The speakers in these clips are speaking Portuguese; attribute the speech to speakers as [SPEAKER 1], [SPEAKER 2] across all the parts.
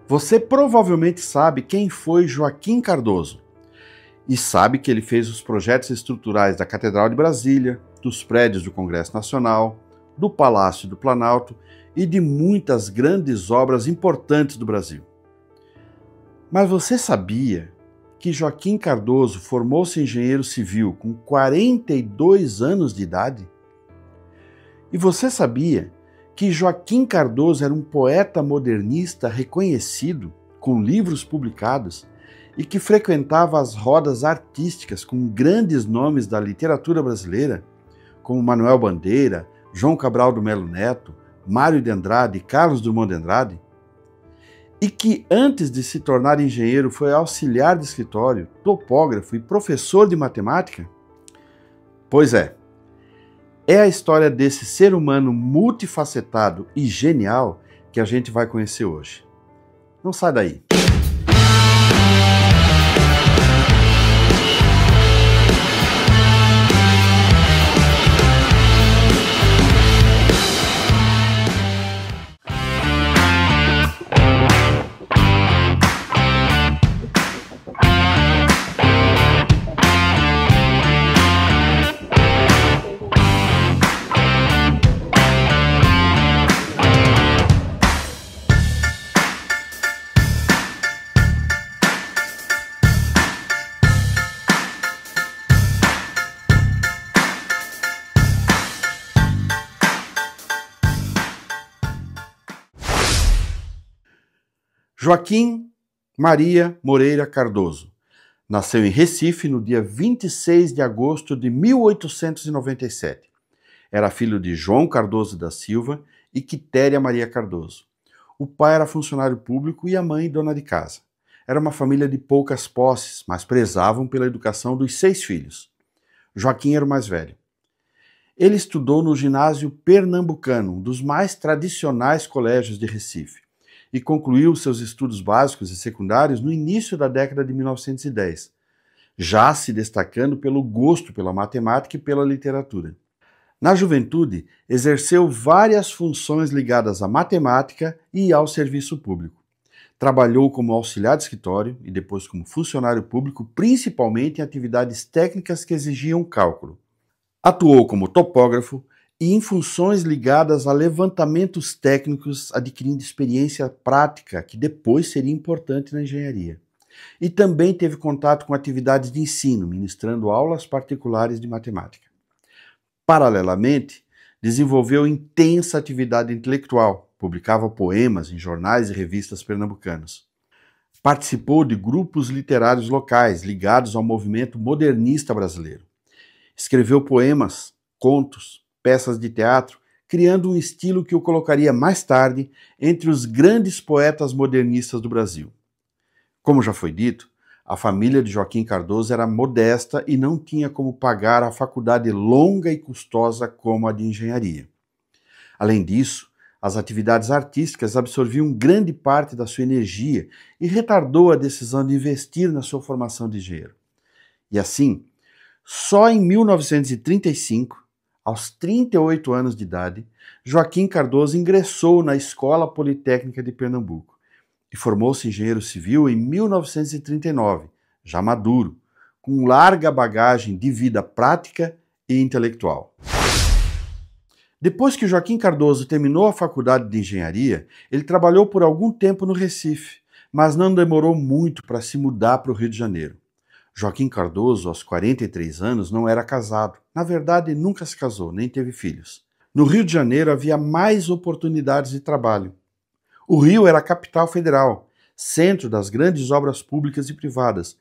[SPEAKER 1] Você provavelmente sabe quem foi Joaquim Cardoso e sabe que ele fez os projetos estruturais da Catedral de Brasília, dos prédios do Congresso Nacional, do Palácio do Planalto e de muitas grandes obras importantes do Brasil. Mas você sabia que Joaquim Cardoso formou-se engenheiro civil com 42 anos de idade? E você sabia que Joaquim Cardoso era um poeta modernista reconhecido, com livros publicados, e que frequentava as rodas artísticas com grandes nomes da literatura brasileira, como Manuel Bandeira, João Cabral do Melo Neto, Mário de Andrade e Carlos Drummond de Andrade? E que antes de se tornar engenheiro foi auxiliar de escritório, topógrafo e professor de matemática? Pois é a história desse ser humano multifacetado e genial que a gente vai conhecer hoje. Não sai daí. Joaquim Maria Moreira Cardoso nasceu em Recife no dia 26 de agosto de 1897. Era filho de João Cardoso da Silva e Quitéria Maria Cardoso. O pai era funcionário público e a mãe dona de casa. Era uma família de poucas posses, mas prezavam pela educação dos 6 filhos. Joaquim era o mais velho. Ele estudou no ginásio pernambucano, um dos mais tradicionais colégios de Recife, e concluiu seus estudos básicos e secundários no início da década de 1910, já se destacando pelo gosto pela matemática e pela literatura. Na juventude, exerceu várias funções ligadas à matemática e ao serviço público. Trabalhou como auxiliar de escritório e depois como funcionário público, principalmente em atividades técnicas que exigiam cálculo. Atuou como topógrafo e em funções ligadas a levantamentos técnicos, adquirindo experiência prática que depois seria importante na engenharia. E também teve contato com atividades de ensino, ministrando aulas particulares de matemática. Paralelamente, desenvolveu intensa atividade intelectual, publicava poemas em jornais e revistas pernambucanos. Participou de grupos literários locais ligados ao movimento modernista brasileiro. Escreveu poemas, contos, peças de teatro, criando um estilo que o colocaria mais tarde entre os grandes poetas modernistas do Brasil. Como já foi dito, a família de Joaquim Cardoso era modesta e não tinha como pagar a faculdade longa e custosa como a de engenharia. Além disso, as atividades artísticas absorviam grande parte da sua energia e retardou a decisão de investir na sua formação de engenheiro. E assim, só em 1935, aos 38 anos de idade, Joaquim Cardoso ingressou na Escola Politécnica de Pernambuco e formou-se engenheiro civil em 1939, já maduro, com larga bagagem de vida prática e intelectual. Depois que Joaquim Cardoso terminou a faculdade de engenharia, ele trabalhou por algum tempo no Recife, mas não demorou muito para se mudar para o Rio de Janeiro. Joaquim Cardoso, aos 43 anos, não era casado. Na verdade, nunca se casou, nem teve filhos. No Rio de Janeiro havia mais oportunidades de trabalho. O Rio era a capital federal, centro das grandes obras públicas e privadas,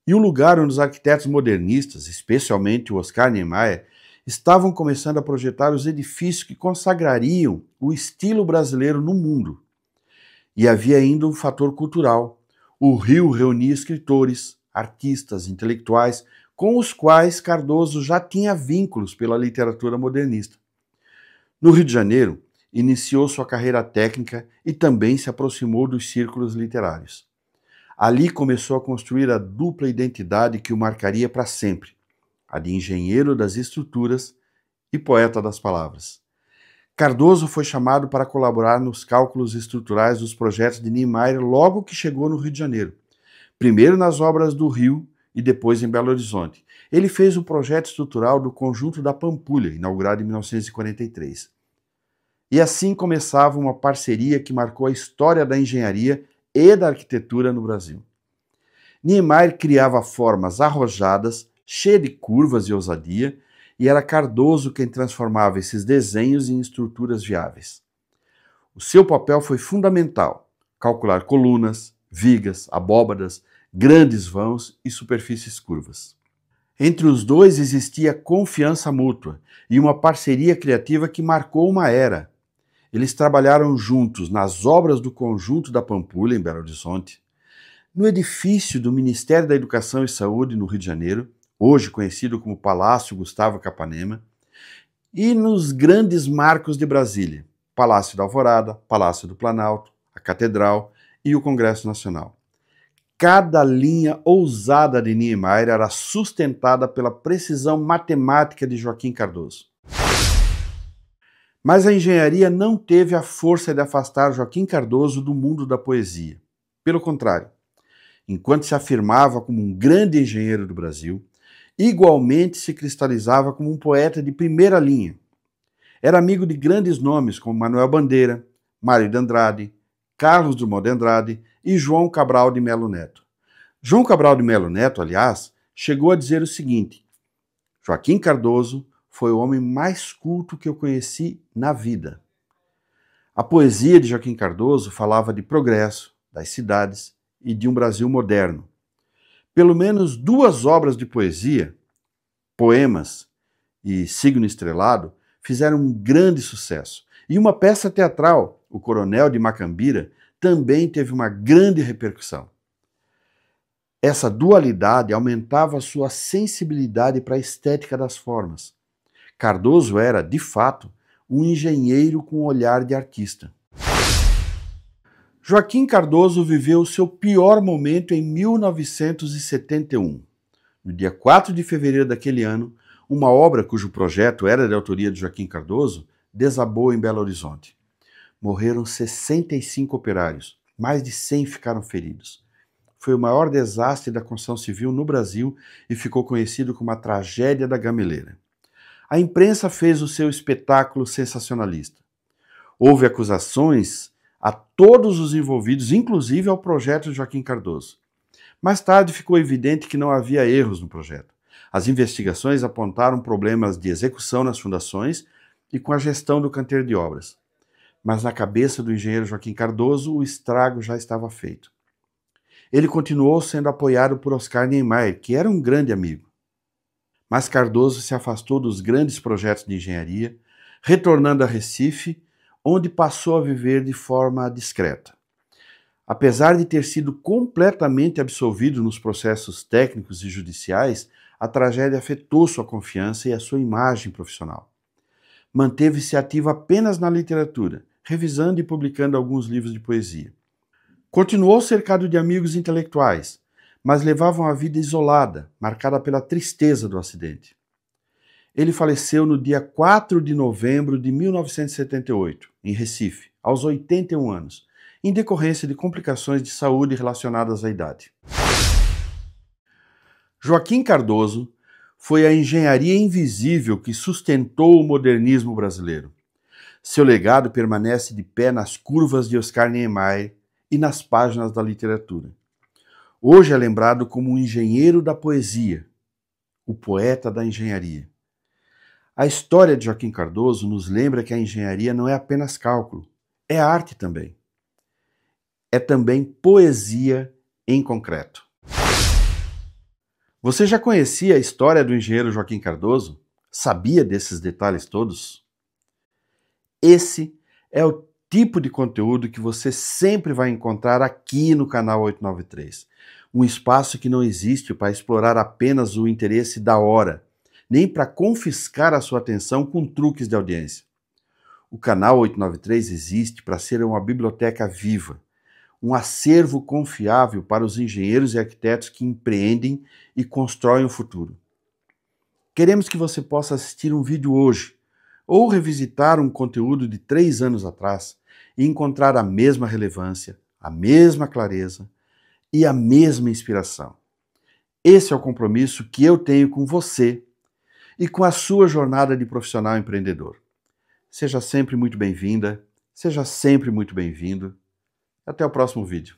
[SPEAKER 1] e o lugar onde os arquitetos modernistas, especialmente o Oscar Niemeyer, estavam começando a projetar os edifícios que consagrariam o estilo brasileiro no mundo. E havia ainda um fator cultural. O Rio reunia escritores, artistas, intelectuais, com os quais Cardoso já tinha vínculos pela literatura modernista. No Rio de Janeiro, iniciou sua carreira técnica e também se aproximou dos círculos literários. Ali começou a construir a dupla identidade que o marcaria para sempre, a de engenheiro das estruturas e poeta das palavras. Cardoso foi chamado para colaborar nos cálculos estruturais dos projetos de Niemeyer logo que chegou no Rio de Janeiro. Primeiro nas obras do Rio e depois em Belo Horizonte. Ele fez o projeto estrutural do Conjunto da Pampulha, inaugurado em 1943. E assim começava uma parceria que marcou a história da engenharia e da arquitetura no Brasil. Niemeyer criava formas arrojadas, cheias de curvas e ousadia, e era Cardoso quem transformava esses desenhos em estruturas viáveis. O seu papel foi fundamental: calcular colunas, vigas, abóbadas, grandes vãos e superfícies curvas. Entre os dois existia confiança mútua e uma parceria criativa que marcou uma era. Eles trabalharam juntos nas obras do Conjunto da Pampulha, em Belo Horizonte, no edifício do Ministério da Educação e Saúde, no Rio de Janeiro, hoje conhecido como Palácio Gustavo Capanema, e nos grandes marcos de Brasília, Palácio da Alvorada, Palácio do Planalto, a Catedral e o Congresso Nacional. Cada linha ousada de Niemeyer era sustentada pela precisão matemática de Joaquim Cardoso. Mas a engenharia não teve a força de afastar Joaquim Cardoso do mundo da poesia. Pelo contrário, enquanto se afirmava como um grande engenheiro do Brasil, igualmente se cristalizava como um poeta de primeira linha. Era amigo de grandes nomes como Manuel Bandeira, Mário de Andrade, Carlos Drummond de Andrade e João Cabral de Melo Neto. João Cabral de Melo Neto, aliás, chegou a dizer o seguinte: Joaquim Cardoso foi o homem mais culto que eu conheci na vida. A poesia de Joaquim Cardoso falava de progresso, das cidades e de um Brasil moderno. Pelo menos 2 obras de poesia, Poemas e Signo Estrelado, fizeram um grande sucesso. E uma peça teatral, O Coronel de Macambira, também teve uma grande repercussão. Essa dualidade aumentava a sua sensibilidade para a estética das formas. Cardoso era, de fato, um engenheiro com olhar de artista. Joaquim Cardoso viveu seu pior momento em 1971. No dia 4 de fevereiro daquele ano, uma obra cujo projeto era de autoria de Joaquim Cardoso desabou em Belo Horizonte. Morreram 65 operários, mais de 100 ficaram feridos. Foi o maior desastre da construção civil no Brasil e ficou conhecido como a tragédia da Gameleira. A imprensa fez o seu espetáculo sensacionalista. Houve acusações a todos os envolvidos, inclusive ao projeto de Joaquim Cardoso. Mais tarde ficou evidente que não havia erros no projeto. As investigações apontaram problemas de execução nas fundações e com a gestão do canteiro de obras. Mas na cabeça do engenheiro Joaquim Cardoso, o estrago já estava feito. Ele continuou sendo apoiado por Oscar Niemeyer, que era um grande amigo. Mas Cardoso se afastou dos grandes projetos de engenharia, retornando a Recife, onde passou a viver de forma discreta. Apesar de ter sido completamente absolvido nos processos técnicos e judiciais, a tragédia afetou sua confiança e a sua imagem profissional. Manteve-se ativo apenas na literatura, revisando e publicando alguns livros de poesia. Continuou cercado de amigos intelectuais, mas levava uma vida isolada, marcada pela tristeza do acidente. Ele faleceu no dia 4 de novembro de 1978, em Recife, aos 81 anos, em decorrência de complicações de saúde relacionadas à idade. Joaquim Cardoso foi a engenharia invisível que sustentou o modernismo brasileiro. Seu legado permanece de pé nas curvas de Oscar Niemeyer e nas páginas da literatura. Hoje é lembrado como um engenheiro da poesia, o poeta da engenharia. A história de Joaquim Cardoso nos lembra que a engenharia não é apenas cálculo, é arte também. É também poesia em concreto. Você já conhecia a história do engenheiro Joaquim Cardoso? Sabia desses detalhes todos? Esse é o tipo de conteúdo que você sempre vai encontrar aqui no canal 893. Um espaço que não existe para explorar apenas o interesse da hora, nem para confiscar a sua atenção com truques de audiência. O canal 893 existe para ser uma biblioteca viva, um acervo confiável para os engenheiros e arquitetos que empreendem e constroem o futuro. Queremos que você possa assistir um vídeo hoje, ou revisitar um conteúdo de 3 anos atrás e encontrar a mesma relevância, a mesma clareza e a mesma inspiração. Esse é o compromisso que eu tenho com você e com a sua jornada de profissional empreendedor. Seja sempre muito bem-vinda, seja sempre muito bem-vindo. Até o próximo vídeo.